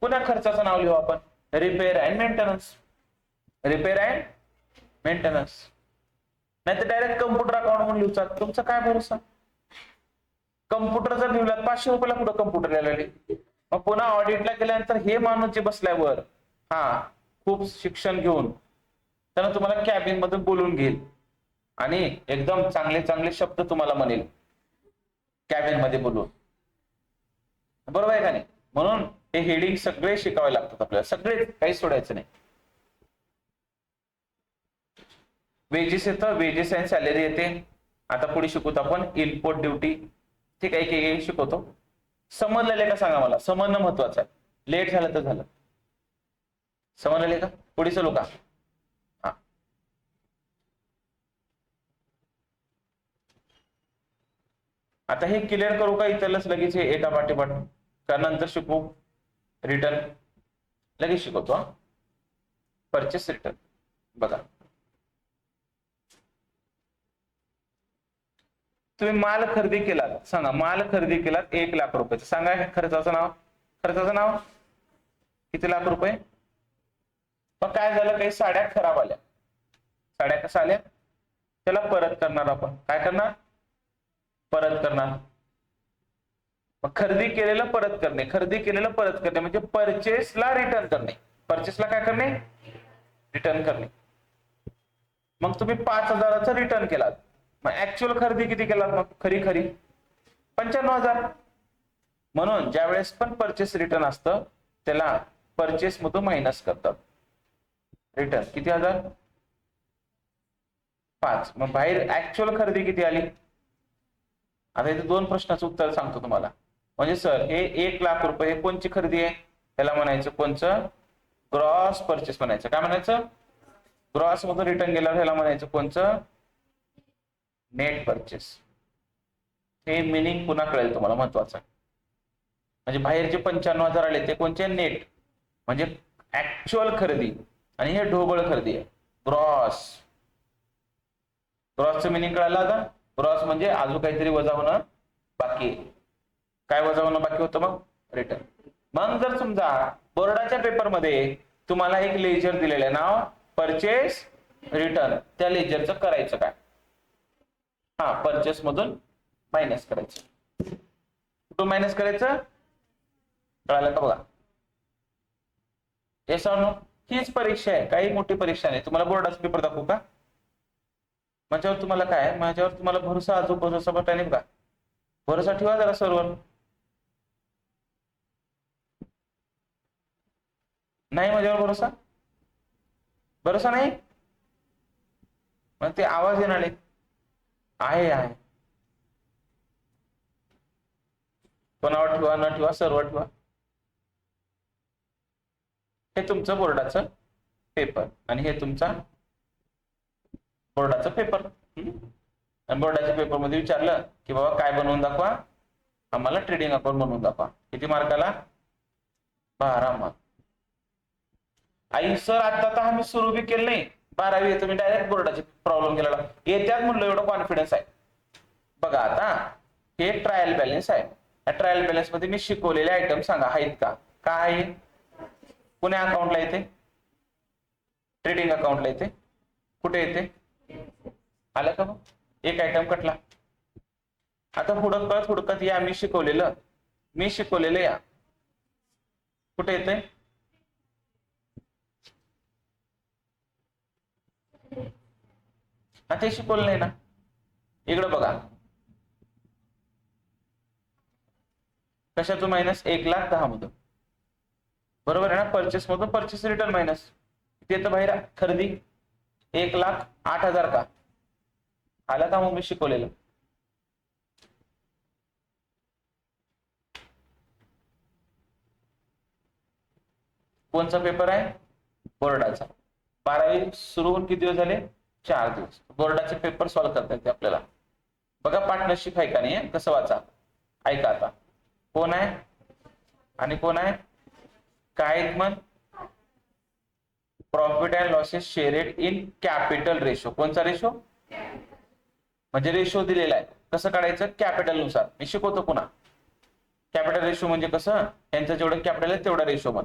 पुन्हा खर्चाचं नाव लिहू आपण, repair and maintenance, repair and maintenance. नाही तर डायरेक्ट कम्प्युटर अकाउंट म्हणून लिहूचा, तुमचा काय भरोसा. कम्प्युटर जर लिहिला 500 रुपयाला कुठं कम्प्युटर लिहायला. मग पुन्हा ऑडिटला गेल्यानंतर हे माणूस जे बसल्यावर खूप शिक्षण घेऊन त्यानं तुम्हाला कॅबिन मधून बोलून घेईल आणि एकदम चांगले चांगले शब्द तुम्हाला म्हणेल कॅबिन मध्ये बोलून, बरोबर आहे का नाही. म्हणून हे हेडिंग सगळे शिकावे लागतात आपल्याला, सगळे, काही सोडायचं नाही. वेजेस येतं, वेजेस अँड सॅलरी येते. आता पुढे शिकवतो आपण इनपुट ड्युटी, ठीक आहे, एक शिकवतो. समजलेले का सांगा मला, समजणं महत्वाचं आहे, लेट झालं तर झालं. समजलेले का, पुढे चलू का. आता हे क्लिअर करू का, इथलंच लगेच हे एटा पाठीपाठ का नंतर शिकू, रिटर्न लगेच शिकवतो. परचेस रिटर्न बघा, तुम्ही माल खरेदी केलात, सांगा माल खरेदी केलात 1 लाख रुपये, सांगा खर्चाचं नाव, खर्चाचं नाव किती लाख रुपये. मग काय झालं, काही साड्या खराब आल्या, साड्या कशा आल्या, त्याला परत करणार आपण, काय करणार, परत करणार. मग खरेदी केलेलं परत करणे, खरेदी केलेलं परत करणे म्हणजे परचेसला रिटर्न करणे, परचेसला काय करणे, रिटर्न करणे. मग तुम्ही 5,000चा रिटर्न केलात, मग ऍक्च्युअल खरेदी किती केलात? मग खरी 95,000. म्हणून ज्या वेळेस पण परचेस रिटर्न असतं त्याला परचेस मधून मायनस करतात. रिटर्न किती हजार? 5. मग बाहेर ऍक्च्युअल खरेदी किती आली? आता इथे 2 प्रश्नाचं उत्तर सांगतो तुम्हाला. म्हणजे सर हे 1,00,000 रुपये कोणची खरेदी आहे? त्याला म्हणायचं कोणचं? ग्रॉस परचेस म्हणायचं. काय म्हणायचं? ग्रॉस मधून रिटर्न गेल्यावर ह्याला म्हणायचं कोणचं? Net purchase. हे मिनिंग पुन्हा कळेल तुम्हाला, महत्वाचं. म्हणजे बाहेर जे 95,000 आले ते कोणचे? नेट, म्हणजे ऍक्च्युअल खरेदी. आणि हे ढोबळ खरेदी आहे, ग्रॉस. ग्रॉसचं मिनिंग कळालं आता? ग्रॉस म्हणजे अजून काहीतरी वजा होणं बाकी आहे. काय वजा होणं बाकी होतं? मग रिटर्न. मग जर समजा बोर्डाच्या पेपरमध्ये तुम्हाला एक लेजर दिलेलं आहे, नाव परचेस रिटर्न, त्या लेजरचं करायचं काय? परचेस मधून मायनस करायचं. कुठून मायनस करायचं? कळालं का? बघा, येस ऑर नो? हीच परीक्षा आहे, काही मोठी परीक्षा नाही. तुम्हाला बोर्डाचा पेपर दाखवू का? माझ्यावर तुम्हाला काय? माझ्यावर तुम्हाला भरोसा, अजून भरोसा बटा नाही का? भरोसा ठेवा जरा सर्वर. नाही माझ्यावर भरोसा? भरोसा नाही? मग ते आवाज येणार नाही. आहे. कोणावर ठेवा, न ठेवा, सर्वर ठेवा. हे तुमचं बोर्डाचं पेपर आणि हे तुमचा बोर्डाचं पेपर. आणि बोर्डाच्या पेपर मध्ये विचारलं की बाबा काय बनवून दाखवा? आम्हाला ट्रेडिंग अकाउंट बनवून दाखवा. किती मार्काला? 12 मार्क. आई सर आता तर आम्ही सुरू बी केलं नाही, 12वी आहे, तुम्ही डायरेक्ट बोर्डाचे प्रॉब्लेम केला. येत्यात म्हणलं, एवढं कॉन्फिडन्स आहे. बघा आता हे ट्रायल बॅलन्स आहे. या ट्रायल बॅलन्स मध्ये मी शिकवलेले आयटम सांगा आहेत का? काय आहे? पुण्या अकाउंटला येते, ट्रेडिंग अकाउंटला येते, कुठे येते? आलं का? मग एक आयटम कटला. आता हुडकत या मी शिकवलेलं या कुठे येते? ते शिकवलं नाही ना. इकडे बघा, कशातून मायनस? 1,10,000 मधून. बरोबर आहे ना? परचेस मधून परचेस रिटर्न मायनस. किती येतं बाहेर? खरेदी 1,08,000 का? आला का? मग मी शिकवलेलं. कोणचा पेपर आहे? बोर्डाचा. 12वी सुरू होऊन किती दिवस झाले? 4 दिवस. बोर्डाचे पेपर सॉल्व्ह करता येते आपल्याला. बघा पार्टनरशिप आहे का नाही? कसं वाचा? ऐका आता. कोण आहे आणि कोण आहे? Common profit and losses shared in capital ratio. कोणचा रेशो? म्हणजे रेशो दिलेला आहे, कसं काढायचं? कॅपिटल नुसार. मी शिकवतो पुन्हा. कॅपिटल रेशो म्हणजे कसं? यांचं जेवढं कॅपिटल आहे तेवढा रेशो मग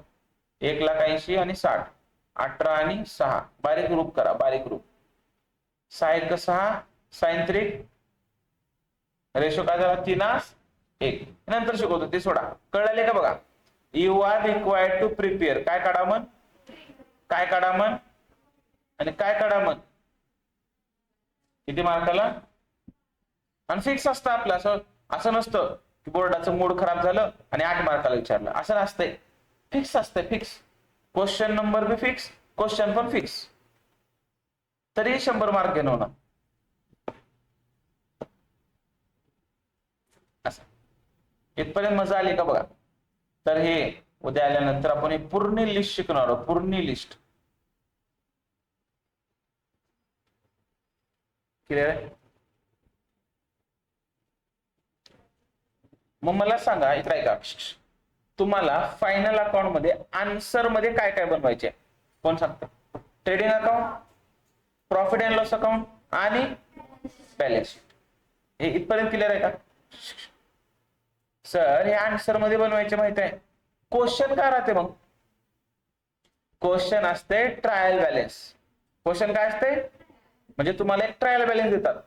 1,80,000 आणि 60, 18 आणि 6 बारीक ग्रुप करा, बारीक ग्रुप. 6 साइन 3 रेशो काय झाला? 3:1. नंतर शिकवतो ते सोडा. कळले का? बघा, you are required to prepare. काय काढा म्हण? काय काढा म्हण? आणि काय काढा म्हण? किती मार्काला? आणि फिक्स असतं आपलं. असं नसतं की बोर्डाचं मूड खराब झालं आणि 8 मार्काला विचारलं, असं नसतंय. फिक्स असतंय, फिक्स. क्वेश्चन नंबर बी फिक्स, क्वेश्चन पण फिक्स. तरी 100 मार्क घेणं होणार. असं. इथपर्यंत मजा आली का? बघा, तर हे उद्या आल्यानंतर आपण हे पूर्ण लिस्ट शिकणार आहोत. पूर्ण लिस्ट क्लिअर आहे? मग मला सांगा, इकडे ऐका, तुम्हाला फायनल अकाउंट मध्ये आन्सर मध्ये काय काय बनवायचे? कोण सांगतं? Trading account, profit and loss account आणि बॅलन्स शीट. हे इथपर्यंत क्लिअर आहे का? सर हे आन्सर मध्ये बनवायचे माहित आहे. क्वेश्चन काय राहते मग? क्वेश्चन असते ट्रायल बॅलन्स. क्वेश्चन काय असते? म्हणजे तुम्हाला एक ट्रायल बॅलन्स देतात,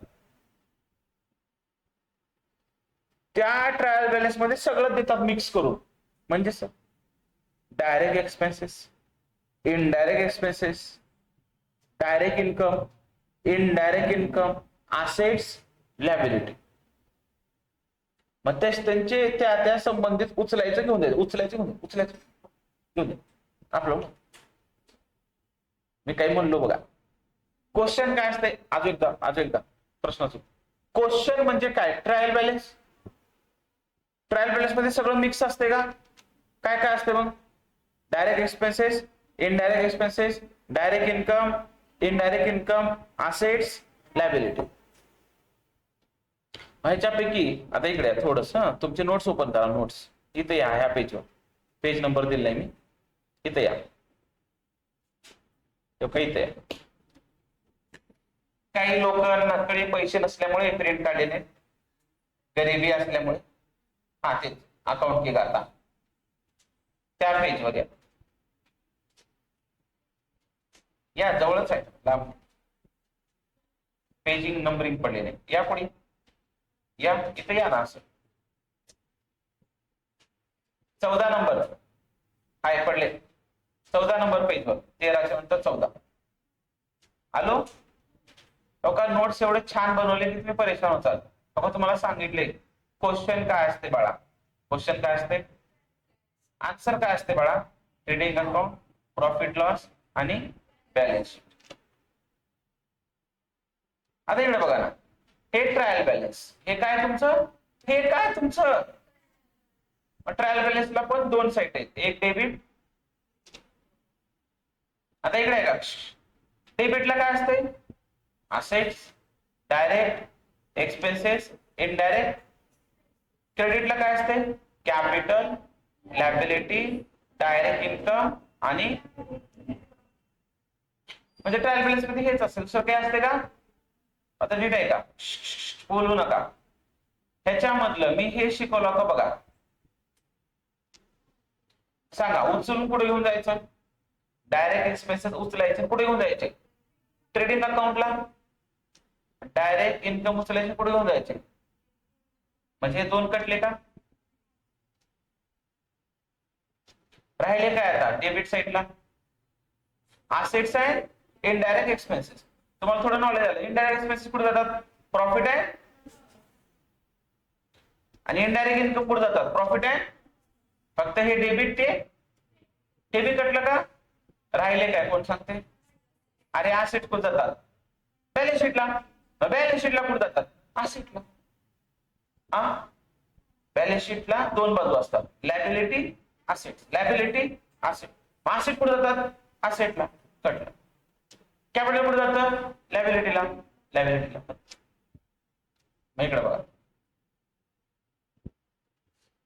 त्या ट्रायल बॅलन्स मध्ये सगळं देतात मिक्स करून. म्हणजे sir direct expenses, indirect expenses, direct income, indirect income, assets, liability. मग त्यांचे त्या संबंधित उचलायचं घेऊन द्यायचं, उचलायचं घेऊन द्या आपलं. मी काही म्हणलो बघा. क्वेश्चन काय असते, अजून एकदा प्रश्नाचं. क्वेश्चन म्हणजे काय? Trial balance. ट्रायल बॅलन्स मध्ये सगळं मिक्स असते का? काय काय असते मग? Direct expenses, indirect expenses, direct income, indirect income, assets, liability. ह्याच्यापैकी आता इकडे थोडस तुमचे नोट्स ओपन करा. नोट्स इथे या, ह्या पेजवर. पेज नंबर दिलाय मी, इथे या. इथे काही लोकांकडे पैसे नसल्यामुळे प्रिंट काढलेले, गरिबी असल्यामुळे. हा तेच अकाउंट की गाता, त्या पेजवर या जवळच आहे, लांब पेजिंग नंबरिंग पडलेले. या पुढे या, इथे या ना. असं 14 नंबर आहे पडले, 14 नंबर पेजवर, 13च्या नंतर 14. आलो का? नोट्स एवढे छान बनवले की तुम्ही परेशान होतात. तुम्हाला सांगितले क्वेश्चन काय असते बाळा. क्वेश्चन काय असते, आन्सर काय असते बाळा? ट्रेडिंग अकाउंट, प्रॉफिट लॉस आणि बॅलन्स शीट. आता इकडे बघा ना, हे ट्रायल बॅलन्स. हे काय तुमचं? हे काय तुमचं? ट्रायल बॅलन्सला पण दोन साईड आहेत, एक डेबिट. आता इकडे आहे का? डेबिटला काय असते? Assets, direct expenses, indirect. क्रेडिटला काय असते? कॅपिटल, लॅबिलिटी, डायरेक्ट इन्कम आणि. म्हणजे ट्रायल बॅलन्स मध्ये हेच असेल, सर काय असते का? आता नीट आहे का? बोलू नका. ह्याच्यामधलं मी हे शिकवलं का बघा. सांगा, उचलून पुढे घेऊन जायचं. डायरेक्ट एक्सपेन्सेस उचलायचे, पुढे घेऊन जायचे. ट्रेडिंग अकाउंटला डायरेक्ट इन्कम उचलायचे, पुढे घेऊन जायचे. म्हणजे दोन कटले का? राहिले काय आता डेबिट साइडला? असेट्स आहे, इनडायरेक्ट एक्सपेन्सेस. तुम्हाला थोडं नॉलेज आलं. इनडायरेक्ट एक्सपेन्सेस कुठे जातात? प्रॉफिट आहे. आणि इनडायरेक्ट इन्कम कुठे जातात? प्रॉफिट आहे. फक्त हे डेबिट ते बी कटलं का? राहिले काय कोण सांगते? अरे असेट कुठे जातात? बॅलन्स शीटला. बॅलन्स शीटला कुठे जातात? असेटला. बॅलन्स शीटला दोन बाजू असतात, liability, asset. Liability, asset. Asset कुठे जातात? असेटला. कटलं. कॅपिटल कुठे जातं? लायबिलिटीला. लायबिलिटीला. मग इकडे बघा,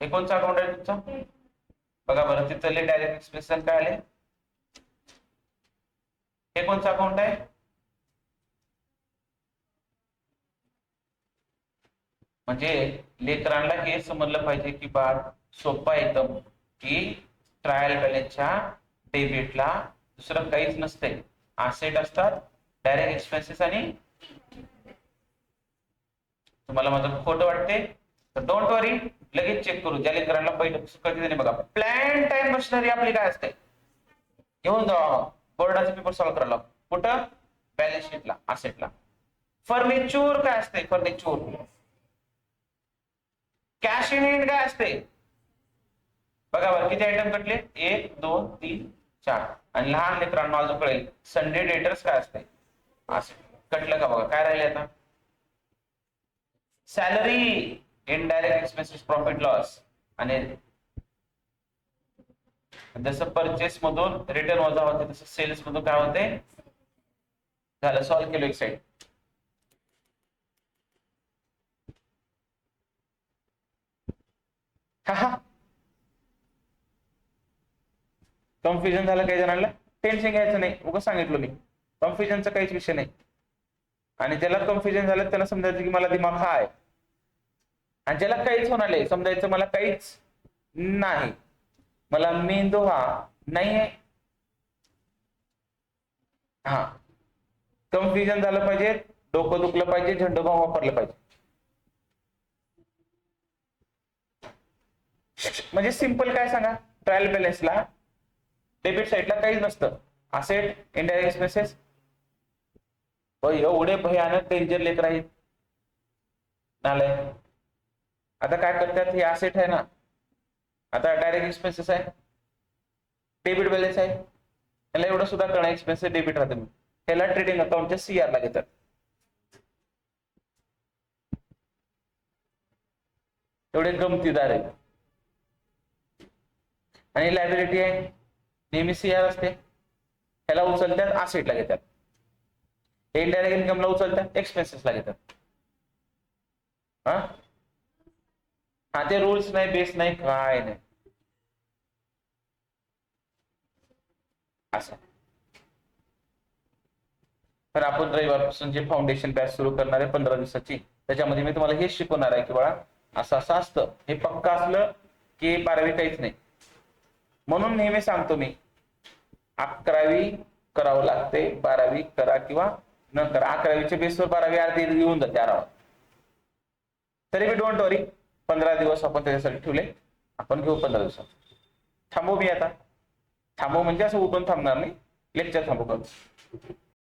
हे कोणचा अकाउंट आहे तुमचा? बघा बरं, तिथले डायरेक्ट एक्सपेन्सेस काय आले? हे कोणचा अकाउंट आहे? म्हणजे लेकरांना हे समजलं पाहिजे की बाळ सोपं एकदम, की ट्रायल बॅलन्सच्या डेबिटला दुसरं काहीच नसते. असेट असतात, डायरेक्ट एक्सपेन्सेस आणि. तुम्हाला माझं खोटं वाटते तर डोंट वरी, लगेच चेक करू. ज्या लेकरांना पहिलं कधी झाले बघा, प्लॅन टाइम मशिनरी आपली काय असते घेऊन जावा बोर्डाचा पेपर सॉल्व्ह करायला. कुठं? बॅलन्स शीटला, असेटला. फर्निचर काय असते? फर्निचर. कॅश इन हँड काय असते? बघा बरं, किती आयटम कटले? 1 2 3 4. आणि लहान लेकरांना अजून कळेल, संडे डेटर्स काय असते? असेट. कटलं का बघा? काय राहिले आता? Salary, indirect expenses, profit loss. आणि जसं परचेस मधून रिटर्न वजा होते तसं सेल्स मधून काय होते? झालं, सॉल्व्ह केलं एक साईड. कन्फ्युजन झालं काही जणांना? टेन्शन घ्यायचं नाही, उगाच सांगितलं मी. कन्फ्युजनचा काहीच विषय नाही. आणि ज्याला कन्फ्युजन झालं त्याला समजायचं की मला दिमाग हा आहे. आणि ज्याला काहीच होणार समजायचं मला काहीच नाही, मला मेंदू हा नाहीये. हा, कन्फ्युजन झालं पाहिजे, डोकं दुखलं पाहिजे, झंडोबाम वापरलं पाहिजे. म्हणजे सिंपल काय सांगा, ट्रायल बॅलन्सला डेबिट साइडला काहीच नसतं. असेट, इनडायरेक्ट एक्सपेन्सेस, एवढे भयानक डेंजर लेकर आहेत नाले. आता काय करतात, हे असेट आहे ना, आता डायरेक्ट एक्सपेन्सेस आहे, डेबिट बॅलन्स आहे, याला एवढं सुद्धा कळणार एक्सपेन्सेस डेबिट राहते, ह्याला ट्रेडिंग अकाउंटच्या CR ला घेतात. एवढे गमतीदार आहेत. आणि लायबिलिटी आहे, नेहमी CR असते, ह्याला उचलतात असेटला घेतात. इनडायरेक्ट इन्कमला उचलतात एक्सपेन्सेसला घेतात. हा ते रूल्स नाही, बेस नाही, काय नाही असं. तर आपण रविवारपासून जे फाउंडेशन बॅच सुरू करणार आहे 15 दिवसाची, त्याच्यामध्ये मी तुम्हाला हेच शिकवणार आहे की बाळा असं असं असतं, हे पक्का असलं की 12वी काहीच नाही. म्हणून नेहमी सांगतो मी, 11वी करावं लागते, 12वी करा किंवा न करा. 11वीच्या बेसवर 12वी अर्धी येऊन जाते आरामात. तरी मी डोंट वरी, 15 दिवस आपण त्याच्यासाठी ठेवले, आपण घेऊ 15 दिवसात. थांबू मी आता, थांबू म्हणजे असं उठून थांबणार नाही, लेक्चर थांबू करू.